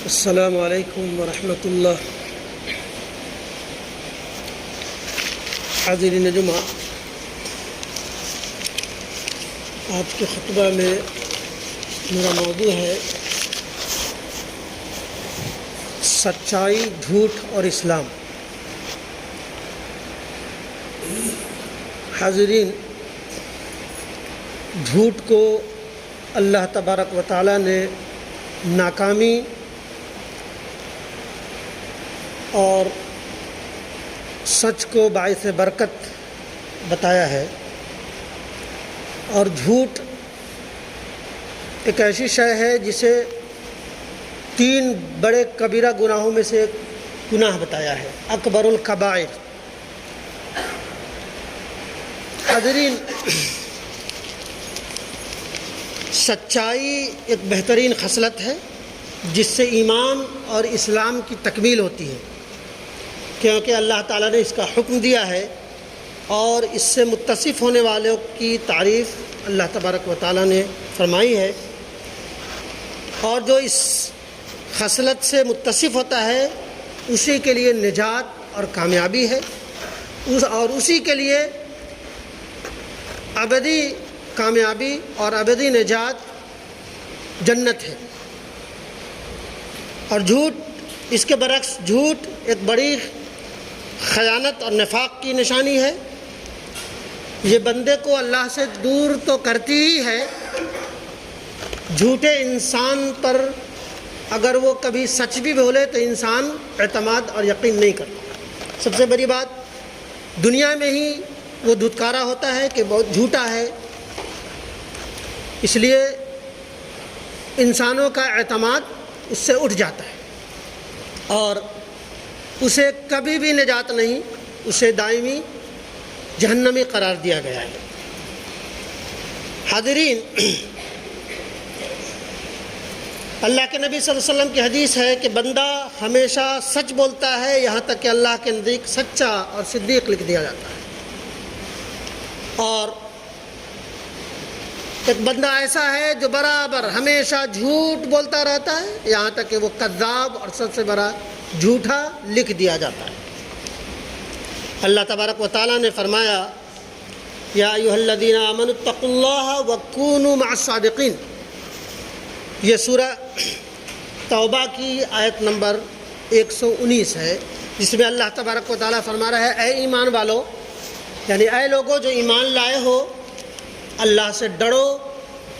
السلام علیکم ورحمۃ اللہ۔ حاضرین جمعہ، آج کے خطبہ میں میرا موضوع ہے سچائی، جھوٹ اور اسلام۔ حاضرین، جھوٹ کو اللہ تبارک و تعالیٰ نے ناکامی اور سچ کو باعث برکت بتایا ہے، اور جھوٹ ایک ایسی شے ہے جسے 3 بڑے کبیرہ گناہوں میں سے ایک گناہ بتایا ہے، اکبر الکبائر۔ حاضرین، سچائی ایک بہترین خصلت ہے جس سے ایمان اور اسلام کی تکمیل ہوتی ہے، کیونکہ اللہ تعالیٰ نے اس کا حکم دیا ہے، اور اس سے متصف ہونے والوں کی تعریف اللہ تبارک و تعالیٰ نے فرمائی ہے، اور جو اس خصلت سے متصف ہوتا ہے اسی کے لیے نجات اور کامیابی ہے، اور اسی کے لیے ابدی کامیابی اور ابدی نجات جنت ہے۔ اور جھوٹ، اس کے برعکس جھوٹ ایک بڑی خیانت اور نفاق کی نشانی ہے۔ یہ بندے کو اللہ سے دور تو کرتی ہی ہے، جھوٹے انسان پر اگر وہ کبھی سچ بھی بولے تو انسان اعتماد اور یقین نہیں کرتا۔ سب سے بڑی بات، دنیا میں ہی وہ دھتکارا ہوتا ہے کہ بہت جھوٹا ہے، اس لیے انسانوں کا اعتماد اس سے اٹھ جاتا ہے، اور اسے کبھی بھی نجات نہیں، اسے دائمی جہنمی قرار دیا گیا ہے۔ حاضرین، اللہ کے نبی صلی اللہ علیہ وسلم کی حدیث ہے کہ بندہ ہمیشہ سچ بولتا ہے یہاں تک کہ اللہ کے نزدیک سچا اور صدیق لکھ دیا جاتا ہے، اور ایک بندہ ایسا ہے جو برابر ہمیشہ جھوٹ بولتا رہتا ہے یہاں تک کہ وہ کذاب اور سب سے بڑا جھوٹا لکھ دیا جاتا ہے۔ اللہ تبارک و تعالیٰ نے فرمایا، یا ایھا الذین آمنوا اتقوا اللہ وکونوا مع الصادقین۔ یہ سورہ توبہ کی آیت نمبر 119 ہے، جس میں اللہ تبارک و تعالیٰ فرما رہا ہے، اے ایمان والو، یعنی اے لوگوں جو ایمان لائے ہو، اللہ سے ڈرو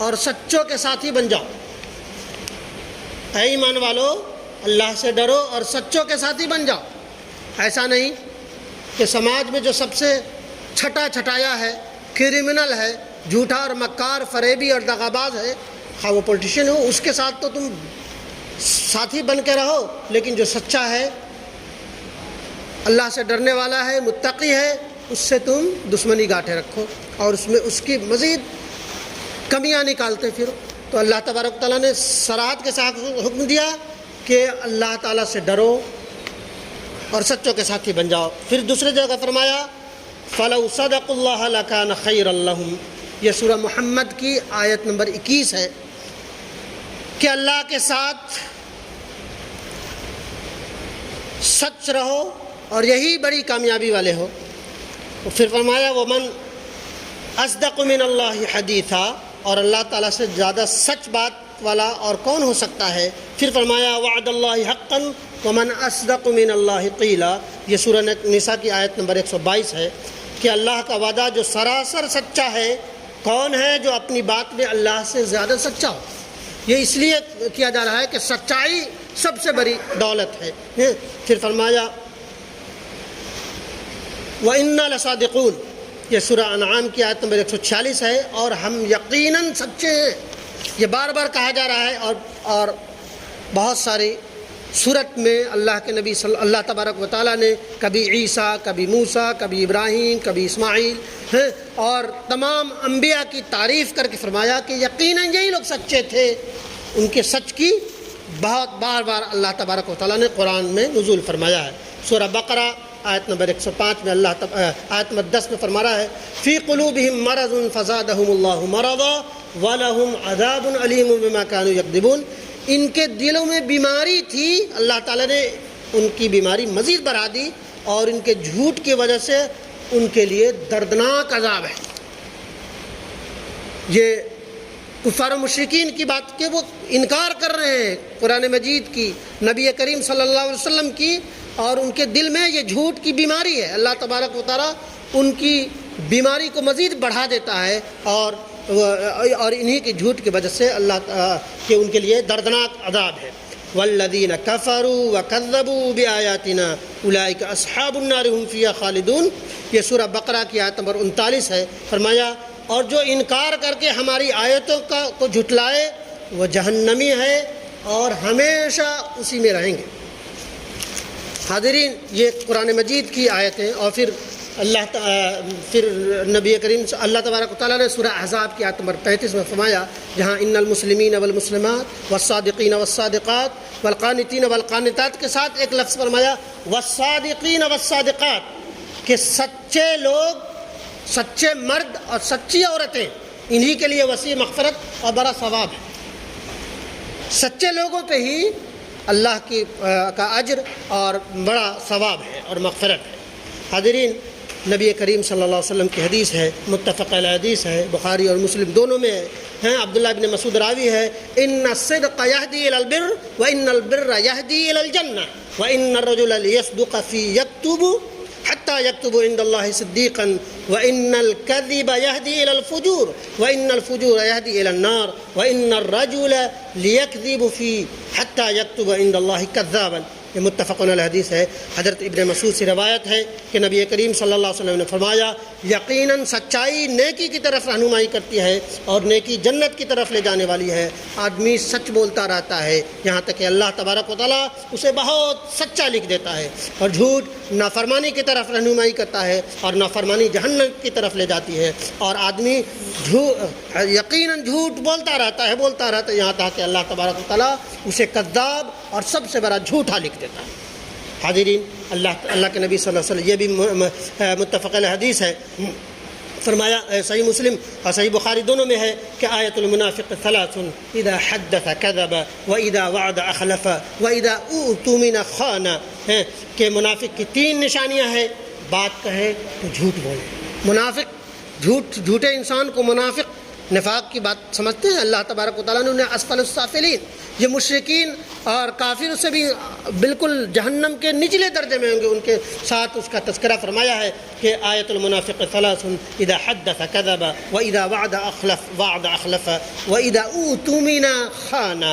اور سچوں کے ساتھی بن جاؤ۔ اے ایمان والو، اللہ سے ڈرو اور سچوں کے ساتھی بن جاؤ۔ ایسا نہیں کہ سماج میں جو سب سے چھٹایا ہے، کرمنل ہے، جھوٹا اور مکار، فریبی اور دغاباز ہے، خواہ وہ پولیٹیشین ہو، اس کے ساتھ تو تم ساتھی بن کے رہو، لیکن جو سچا ہے، اللہ سے ڈرنے والا ہے، متقی ہے، اس سے تم دشمنی گاٹھے رکھو اور اس میں اس کی مزید کمیاں نکالتے پھرو۔ تو اللہ تبارک تعالیٰ نے صراحت کے ساتھ حکم دیا کہ اللہ تعالیٰ سے ڈرو اور سچوں کے ساتھی بن جاؤ۔ پھر دوسری جگہ فرمایا، فَلَوْ صَدَقُوا اللَّهَ لَكَانَ خَيْرًا لَهُمْ۔ یہ سورہ محمد کی آیت نمبر 21 ہے کہ اللہ کے ساتھ سچ رہو اور یہی بڑی کامیابی والے ہو۔ پھر فرمایا، وَمَنْ أَصْدَقُ مِنَ اللَّهِ حَدِيثًا، اور اللہ تعالیٰ سے زیادہ سچ بات والا اور کون ہو سکتا ہے۔ پھر فرمایا، وعد اللہ حقا ومن اصدق من اللہ قیلا۔ یہ سورہ نساء کی آیت نمبر 122 ہے کہ اللہ کا وعدہ جو سراسر سچا ہے، کون ہے جو اپنی بات میں اللہ سے زیادہ سچا ہو۔ یہ اس لیے کیا جا رہا ہے کہ سچائی سب سے بڑی دولت ہے۔ پھر فرمایا، وَإِنَّا لَصَادِقُونَ۔ یہ سورہ انعام کی آیت نمبر 146 ہے، اور ہم یقیناً سچے ہیں۔ یہ بار بار کہا جا رہا ہے، اور بہت ساری صورت میں اللہ کے نبی اللہ تبارک و تعالیٰ نے کبھی عیسیٰ، کبھی موسیٰ، کبھی ابراہیم، کبھی اسماعیل اور تمام انبیاء کی تعریف کر کے فرمایا کہ یقیناً یہی لوگ سچے تھے۔ ان کے سچ کی بہت بار اللہ تبارک و تعالیٰ نے قرآن میں نزول فرمایا ہے۔ سورہ بقرہ آیت نمبر 105 میں آیت نمبر 10 میں فرما رہا ہے، فی قلوبہم مرض فزادہم اللہ مرضا وَلَهُمْ عَذَابٌ عَلِيمٌ بِمَا كَانُوا يَكْذِبُونَ۔ ان کے دلوں میں بیماری تھی، اللہ تعالیٰ نے ان کی بیماری مزید بڑھا دی، اور ان کے جھوٹ کی وجہ سے ان کے لیے دردناک عذاب ہے۔ یہ کفار و مشرکین کی بات کہ وہ انکار کر رہے ہیں قرآن مجید کی، نبی کریم صلی اللہ علیہ وسلم کی، اور ان کے دل میں یہ جھوٹ کی بیماری ہے۔ اللہ تبارک و تعالیٰ ان کی بیماری کو مزید بڑھا دیتا ہے، اور انہی کے جھوٹ کی وجہ سے اللہ کہ ان کے لیے دردناک عذاب ہے۔ والذین کفروا وکذبوا بآیاتنا اولئک اصحاب النار هم فیہا خالدون، یہ سورہ بقرہ کی آیت نمبر 39 ہے۔ فرمایا اور جو انکار کر کے ہماری آیتوں کو جھٹلائے وہ جہنمی ہے اور ہمیشہ اسی میں رہیں گے۔ حاضرین، یہ قرآن مجید کی آیتیں، اور پھر نبی کریم اللہ تبارک و تعالیٰ نے سورہ احزاب کی آیت نمبر 35 میں فرمایا، جہاں ان المسلمین والمسلمات والصادقین والصادقات والقانتین والقانتات کے ساتھ ایک لفظ فرمایا والصادقین والصادقات، کہ سچے لوگ، سچے مرد اور سچی عورتیں، انہی کے لیے وسیع مغفرت اور بڑا ثواب ہے۔ سچے لوگوں پہ ہی اللہ کا اجر اور بڑا ثواب ہے اور مغفرت ہے۔ حاضرین، نبی کریم صلی اللہ علیہ وسلم کی حدیث ہے، متفق علیہ حدیث ہے، بخاری اور مسلم دونوں میں ہے، عبداللہ بن مسعود راوی ہے، ان الصدق یہدی الی البر وان البر یہدی الی الجنہ وان الرجل لیصدق فی یکتب حتى يكتب عند الله صديقا وإن الكذب يهدي إلى الفجور وإن الفجور يهدي إلى النار وإن الرجل ليكذب فيه حتى يكتب عند الله كذابا۔ یہ متفق علیہ حدیث ہے۔ حضرت ابن مسعود سے روایت ہے کہ نبی کریم صلی اللہ علیہ وسلم نے فرمایا، یقیناً سچائی نیکی کی طرف رہنمائی کرتی ہے اور نیکی جنت کی طرف لے جانے والی ہے۔ آدمی سچ بولتا رہتا ہے یہاں تک کہ اللہ تبارک و تعالیٰ اسے بہت سچا لکھ دیتا ہے، اور جھوٹ نافرمانی کی طرف رہنمائی کرتا ہے اور نافرمانی جہنم کی طرف لے جاتی ہے، اور آدمی یقیناً جھوٹ بولتا رہتا ہے یہاں تک کہ اللہ تبارک و تعالیٰ اسے کذاب اور سب سے بڑا جھوٹا لکھ دیتا ہے۔ حاضرین، اللہ کے نبی صلی اللہ علیہ وسلم، یہ بھی متفق علیہ حدیث ہے، فرمایا، صحیح مسلم اور صحیح بخاری دونوں میں ہے کہ آیت المنافق ثلاث اذا حدث کذب واذا وعد اخلف واذا اؤتمن خان، کہ منافق کی 3 نشانیاں ہیں، بات کہے تو جھوٹ بولے۔ منافق جھوٹے انسان کو منافق نفاق کی بات سمجھتے ہیں۔ اللہ تبارک و تعالیٰ نے انہیں اسفل السافلین، یہ مشرکین اور کافر سے بھی بالکل جہنم کے نچلے درجے میں ہوں گے، ان کے ساتھ اس کا تذکرہ فرمایا ہے کہ آیت المنافق ثلاث اذا حدث کذب واذا وعد اخلف واذا اؤتمن خان،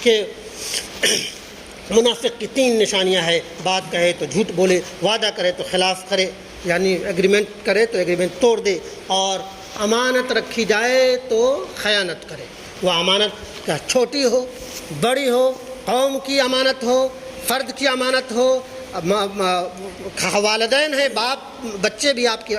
کہ منافق کی 3 نشانیاں ہیں، بات کہے تو جھوٹ بولے، وعدہ کرے تو خلاف کرے، یعنی ایگریمنٹ کرے تو ایگریمنٹ توڑ دے، اور امانت رکھی جائے تو خیانت کرے۔ وہ امانت کا چھوٹی ہو بڑی ہو، قوم کی امانت ہو، فرد کی امانت ہو، والدین ہیں، باپ بچے بھی آپ کی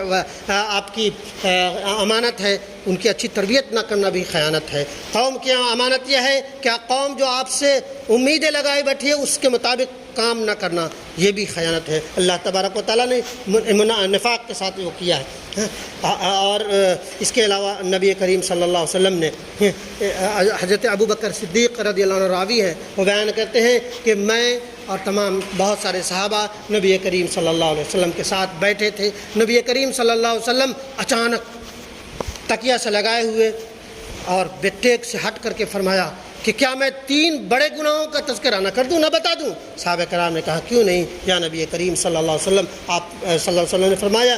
امانت ہے، ان کی اچھی تربیت نہ کرنا بھی خیانت ہے۔ قوم کی امانت یہ ہے کہ قوم جو آپ سے امیدیں لگائے بیٹھی ہے اس کے مطابق کام نہ کرنا، یہ بھی خیانت ہے۔ اللہ تبارک و تعالیٰ نے نفاق کے ساتھ وہ کیا ہے۔ اور اس کے علاوہ نبی کریم صلی اللہ علیہ وسلم نے، حضرت ابو بکر صدیق رضی اللہ عنہ راوی ہے، وہ بیان کرتے ہیں کہ میں اور تمام بہت سارے صحابہ نبی کریم صلی اللہ علیہ وسلم کے ساتھ بیٹھے تھے۔ نبی کریم صلی اللہ علیہ وسلم اچانک تکیہ سے لگائے ہوئے اور بیٹیک سے ہٹ کر کے فرمایا کہ کیا میں 3 بڑے گناہوں کا تذکرہ نہ کر دوں، نہ بتا دوں؟ صحابہ کرام نے کہا کیوں نہیں یا نبی کریم صلی اللہ علیہ وسلم۔ آپ صلی اللہ علیہ وسلم نے فرمایا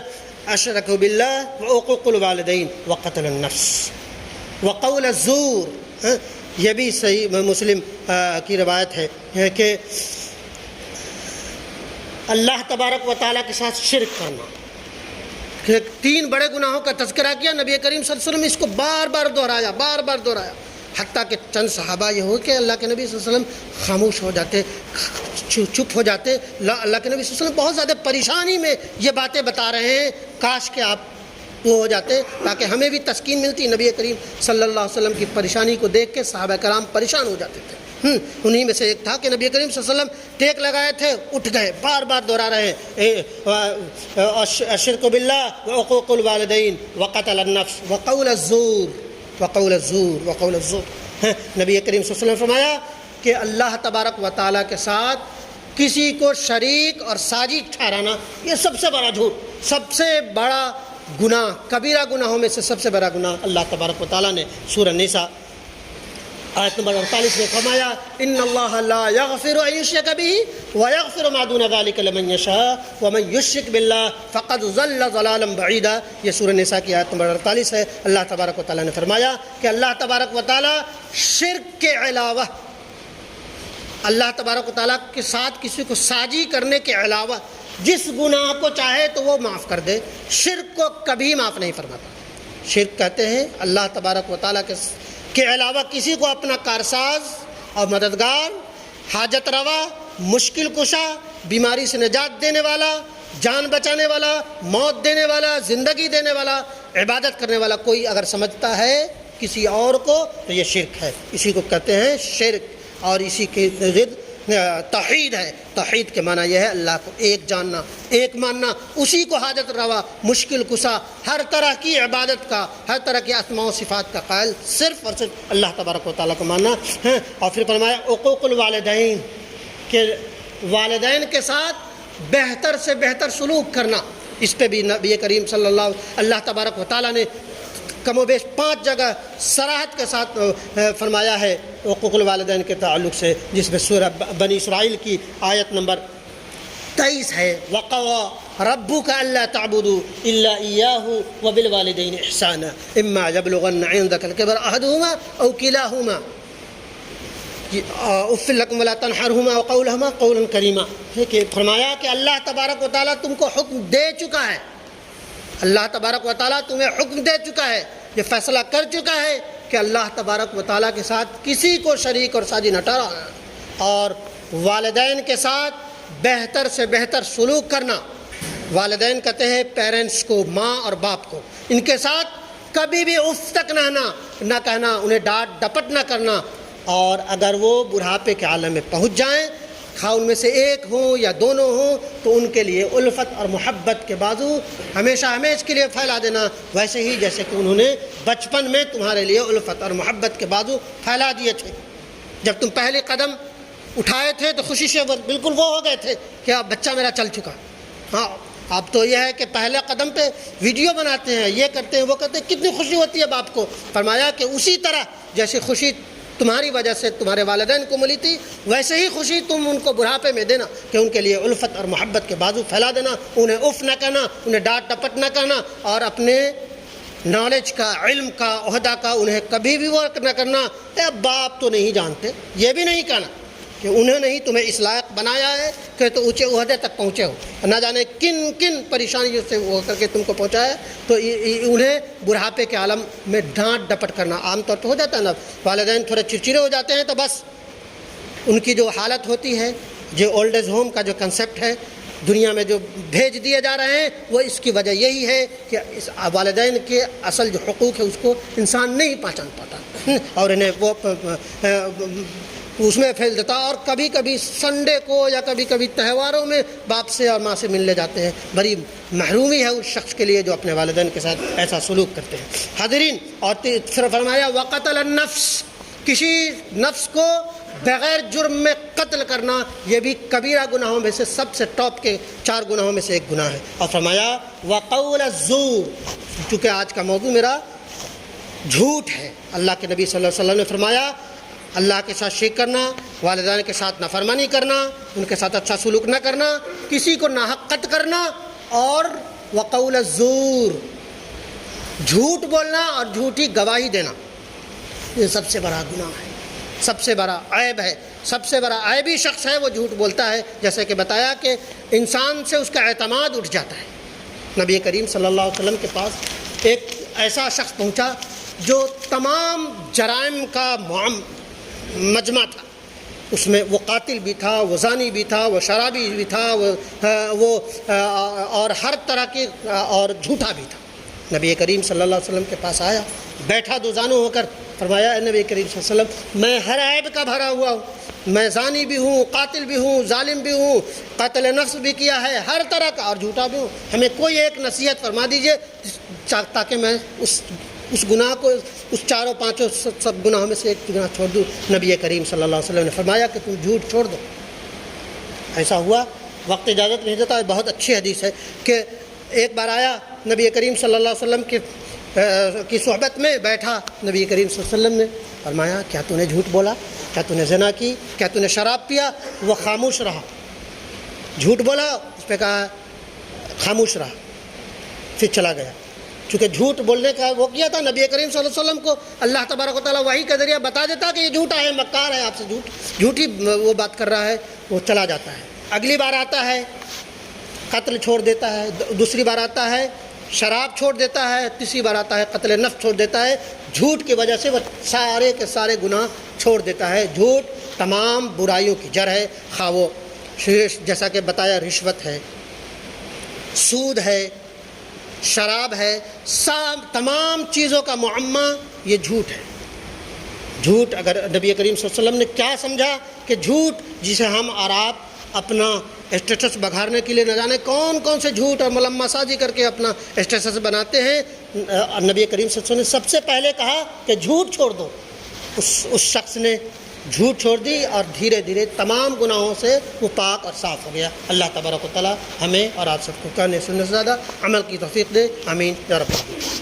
اشرک باللہ وعقوق الوالدین وقتل النفس وقول الزور۔ یہ بھی صحیح مسلم کی روایت ہے کہ اللہ تبارک و تعالیٰ کے ساتھ شرک کرنا۔ 3 بڑے گناہوں کا تذکرہ کیا، نبی کریم صلی اللہ علیہ وسلم اس کو بار بار دہرایا، حتیٰ کہ چند صحابہ یہ ہو کہ اللہ کے نبی صلی اللہ علیہ وسلم خاموش ہو جاتے، چپ ہو جاتے۔ اللہ کے نبی صلی اللہ علیہ وسلم بہت زیادہ پریشانی میں یہ باتیں بتا رہے ہیں، کاش کہ آپ وہ ہو جاتے تاکہ ہمیں بھی تسکین ملتی۔ نبی کریم صلی اللہ علیہ وسلم کی پریشانی کو دیکھ کے صحابہ کرام پریشان ہو جاتے تھے۔ انہی میں سے ایک تھا کہ نبی کریم صلی اللہ علیہ وسلم ٹیک لگائے تھے، اٹھ گئے، بار بار دہرا رہے الشرک باللہ وعقوق الوالدین وقتل النفس وقول الزور۔ نبی کریم صلی اللہ علیہ وسلم نے فرمایا کہ اللہ تبارک و تعالیٰ کے ساتھ کسی کو شریک اور ساجی ٹھہرانا یہ سب سے بڑا جھوٹ، سب سے بڑا گناہ، کبیرہ گناہوں میں سے سب سے بڑا گناہ اللہ تبارک و تعالیٰ نے سورہ نساء آیت نمبر 48 میں فرمایا ان اللہ لا یغفر ان یشرک بہ ویغفر ما دون ذلک لمن یشاء ومن یشرک باللہ فقد ضل ضلالا بعیدا۔ یہ سورہ نساء کی آیت نمبر 48 ہے۔ اللہ تبارک و تعالیٰ نے فرمایا کہ اللہ تبارک و تعالیٰ شرک کے علاوہ، اللہ تبارک و تعالیٰ کے ساتھ کسی کو ساجی کرنے کے علاوہ جس گناہ کو چاہے تو وہ معاف کر دے، شرک کو کبھی معاف نہیں فرماتا۔ شرک کہتے ہیں اللہ تبارک و تعالیٰ کے علاوہ کسی کو اپنا کارساز اور مددگار، حاجت روا، مشکل کشا، بیماری سے نجات دینے والا، جان بچانے والا، موت دینے والا، زندگی دینے والا، عبادت کرنے والا کوئی اگر سمجھتا ہے کسی اور کو تو یہ شرک ہے، اسی کو کہتے ہیں شرک، اور اسی کی ضد توحید ہے۔ توحید کے معنی یہ ہے اللہ کو ایک جاننا، ایک ماننا، اسی کو حاجت روا، مشکل کشا، ہر طرح کی عبادت کا، ہر طرح کی اسماء و صفات کا قائل صرف اور صرف اللہ تبارک و تعالیٰ کو ماننا ہے۔ اور پھر فرمایا عقوق الوالدین، کہ والدین کے ساتھ بہتر سے بہتر سلوک کرنا، اس پہ بھی نبی کریم صلی اللہ تبارک و تعالیٰ نے کم و بیش 5 جگہ صراحت کے ساتھ فرمایا ہے حقوق الوالدین کے تعلق سے، جس میں سورہ بنی اسرائیل کی آیت نمبر 23 ہے وَقَضَىٰ رَبُّكَ أَلَّا تَعْبُدُوا إِلَّا إِيَّاهُ وَبِالْوَالِدَيْنِ إِحْسَانًا إِمَّا يَبْلُغَنَّ عِندَكَ الْكِبَرَ أَحَدُهُمَا أَوْ كِلَاهُمَا اُفٍّ لَكُمْ وَلَا تَنْهَرْهُمَا وَقَوْلْهُمَا قَوْلًا كَرِيمًا، کہ فرمایا کہ اللہ تبارک و تعالیٰ تم کو حکم دے چکا ہے، اللہ تبارک و تعالیٰ تمہیں حکم دے چکا ہے، یہ فیصلہ کر چکا ہے کہ اللہ تبارک و تعالیٰ کے ساتھ کسی کو شریک اور ساجی نہ ٹھہرانا، اور والدین کے ساتھ بہتر سے بہتر سلوک کرنا۔ والدین کہتے ہیں پیرنٹس کو، ماں اور باپ کو، ان کے ساتھ کبھی بھی اف تک نہ کہنا، انہیں ڈانٹ ڈپٹ نہ کرنا، اور اگر وہ بڑھاپے کے عالم میں پہنچ جائیں، خواہ ان میں سے ایک ہوں یا دونوں ہوں، تو ان کے لیے الفت اور محبت کے بازو ہمیشہ ہمیش کے لیے پھیلا دینا، ویسے ہی جیسے کہ انہوں نے بچپن میں تمہارے لیے الفت اور محبت کے بازو پھیلا دیے تھے۔ جب تم پہلے قدم اٹھائے تھے تو خوشی سے بالکل وہ ہو گئے تھے کہ اب بچہ میرا چل چکا۔ ہاں، اب تو یہ ہے کہ پہلے قدم پہ ویڈیو بناتے ہیں، یہ کرتے ہیں، وہ کرتے ہیں، کتنی خوشی ہوتی ہے باپ کو۔ فرمایا کہ اسی طرح جیسے خوشی تمہاری وجہ سے تمہارے والدین کو ملی تھی، ویسے ہی خوشی تم ان کو بڑھاپے میں دینا، کہ ان کے لیے الفت اور محبت کے بازو پھیلا دینا، انہیں اف نہ کرنا، انہیں ڈانٹ ڈپٹ نہ کرنا، اور اپنے نالج کا، علم کا، عہدہ کا انہیں کبھی بھی وہ نہ کرنا اے باپ تو نہیں جانتے، یہ بھی نہیں کہنا کہ انہوں نے ہی تمہیں اس لائق بنایا ہے کہ تو اونچے عہدے تک پہنچے ہو، نہ جانے کن کن پریشانیوں سے وہ کر کے تم کو پہنچایا، تو انہیں بڑھاپے کے عالم میں ڈانٹ ڈپٹ کرنا عام طور پہ ہو جاتا ہے نا، والدین تھوڑے چڑچڑے ہو جاتے ہیں تو بس ان کی جو حالت ہوتی ہے، جو اولڈ ایج ہوم کا جو کنسیپٹ ہے دنیا میں جو بھیج دیے جا رہے ہیں، وہ اس کی وجہ یہی ہے کہ اس والدین کے اصل جو حقوق ہے اس کو انسان نہیں پہچان پاتا، اور انہیں وہ اس میں پھیل دیتا، اور کبھی کبھی سنڈے کو یا کبھی کبھی تہواروں میں باپ سے اور ماں سے ملنے جاتے ہیں۔ بڑی محرومی ہے اس شخص کے لیے جو اپنے والدین کے ساتھ ایسا سلوک کرتے ہیں۔ حاضرین، اور پھر فرمایا وقتل النفس، کسی نفس کو بغیر جرم میں قتل کرنا، یہ بھی کبیرہ گناہوں میں سے سب سے ٹاپ کے 4 گناہوں میں سے ایک گناہ ہے۔ اور فرمایا وقول الزور، چونکہ آج کا موضوع میرا جھوٹ ہے، اللہ کے نبی صلی اللہ علیہ وسلم نے فرمایا اللہ کے ساتھ شرک کرنا، والدین کے ساتھ نافرمانی کرنا، ان کے ساتھ اچھا سلوک نہ کرنا، کسی کو ناحق قتل کرنا، اور وقول الزور، جھوٹ بولنا اور جھوٹی گواہی دینا، یہ سب سے بڑا گناہ ہے، سب سے بڑا عیب ہے، سب سے بڑا عیبی شخص ہے وہ جھوٹ بولتا ہے، جیسے کہ بتایا کہ انسان سے اس کا اعتماد اٹھ جاتا ہے۔ نبی کریم صلی اللہ علیہ وسلم کے پاس ایک ایسا شخص پہنچا جو تمام جرائم کا مجمع تھا، اس میں وہ قاتل بھی تھا، وہ زانی بھی تھا، وہ شرابی بھی تھا، وہ اور ہر طرح کے اور جھوٹا بھی تھا۔ نبی کریم صلی اللہ علیہ وسلم کے پاس آیا، بیٹھا دو زانو ہو کر، فرمایا اے نبی کریم صلی اللہ علیہ وسلم میں ہر عیب کا بھرا ہوا ہوں، میں زانی بھی ہوں، قاتل بھی ہوں، ظالم بھی ہوں، قتل نفس بھی کیا ہے، ہر طرح کا، اور جھوٹا بھی ہوں، ہمیں کوئی ایک نصیحت فرما دیجئے تاکہ میں اس اس گناہ کو، اس چاروں پانچوں سب گناہوں میں سے ایک گناہ چھوڑ دوں۔ نبی کریم صلی اللہ علیہ وسلم نے فرمایا کہ تم جھوٹ چھوڑ دو۔ ایسا ہوا، وقت اجازت نہیں دیتا ہے، بہت اچھی حدیث ہے کہ ایک بار آیا نبی کریم صلی اللہ علیہ وسلم کی صحبت میں بیٹھا، نبی کریم صلی اللہ علیہ وسلم نے فرمایا کیا تو نے جھوٹ بولا، کیا تو نے زنا کی، کیا تو نے شراب پیا؟ وہ خاموش رہا، جھوٹ بولا، اس پہ کہا خاموش رہا، پھر چلا گیا۔ چونکہ جھوٹ بولنے کا وہ کیا تھا، نبی کریم صلی اللہ علیہ وسلم کو اللہ تبارک و تعالیٰ وحی کا ذریعہ بتا دیتا کہ یہ جھوٹا ہے، مکار ہے، آپ سے جھوٹی وہ بات کر رہا ہے، وہ چلا جاتا ہے۔ اگلی بار آتا ہے قتل چھوڑ دیتا ہے، دوسری بار آتا ہے شراب چھوڑ دیتا ہے، تیسری بار آتا ہے قتل نفس چھوڑ دیتا ہے۔ جھوٹ کی وجہ سے وہ سارے کے سارے گناہ چھوڑ دیتا ہے۔ جھوٹ تمام برائیوں کی جڑ ہے، خواہ وہ جیسا کہ بتایا رشوت ہے، سود ہے، شراب ہے، تمام چیزوں کا معمہ یہ جھوٹ ہے۔ جھوٹ، اگر نبی کریم صلی اللہ علیہ وسلم نے کیا سمجھا کہ جھوٹ جسے ہم اور آپ اپنا اسٹیٹس بگھارنے کے لیے نہ جانے کون کون سے جھوٹ اور ملمہ سازی کر کے اپنا اسٹیٹس بناتے ہیں، نبی کریم صلی اللہ علیہ وسلم نے سب سے پہلے کہا کہ جھوٹ چھوڑ دو۔ اس شخص نے جھوٹ چھوڑ دی اور دھیرے دھیرے تمام گناہوں سے وہ پاک اور صاف ہو گیا۔ اللہ تبارک و تعالیٰ ہمیں اور آپ سب کو کہنے سننے سے زیادہ عمل کی توفیق دے، آمین یا رب العالمین۔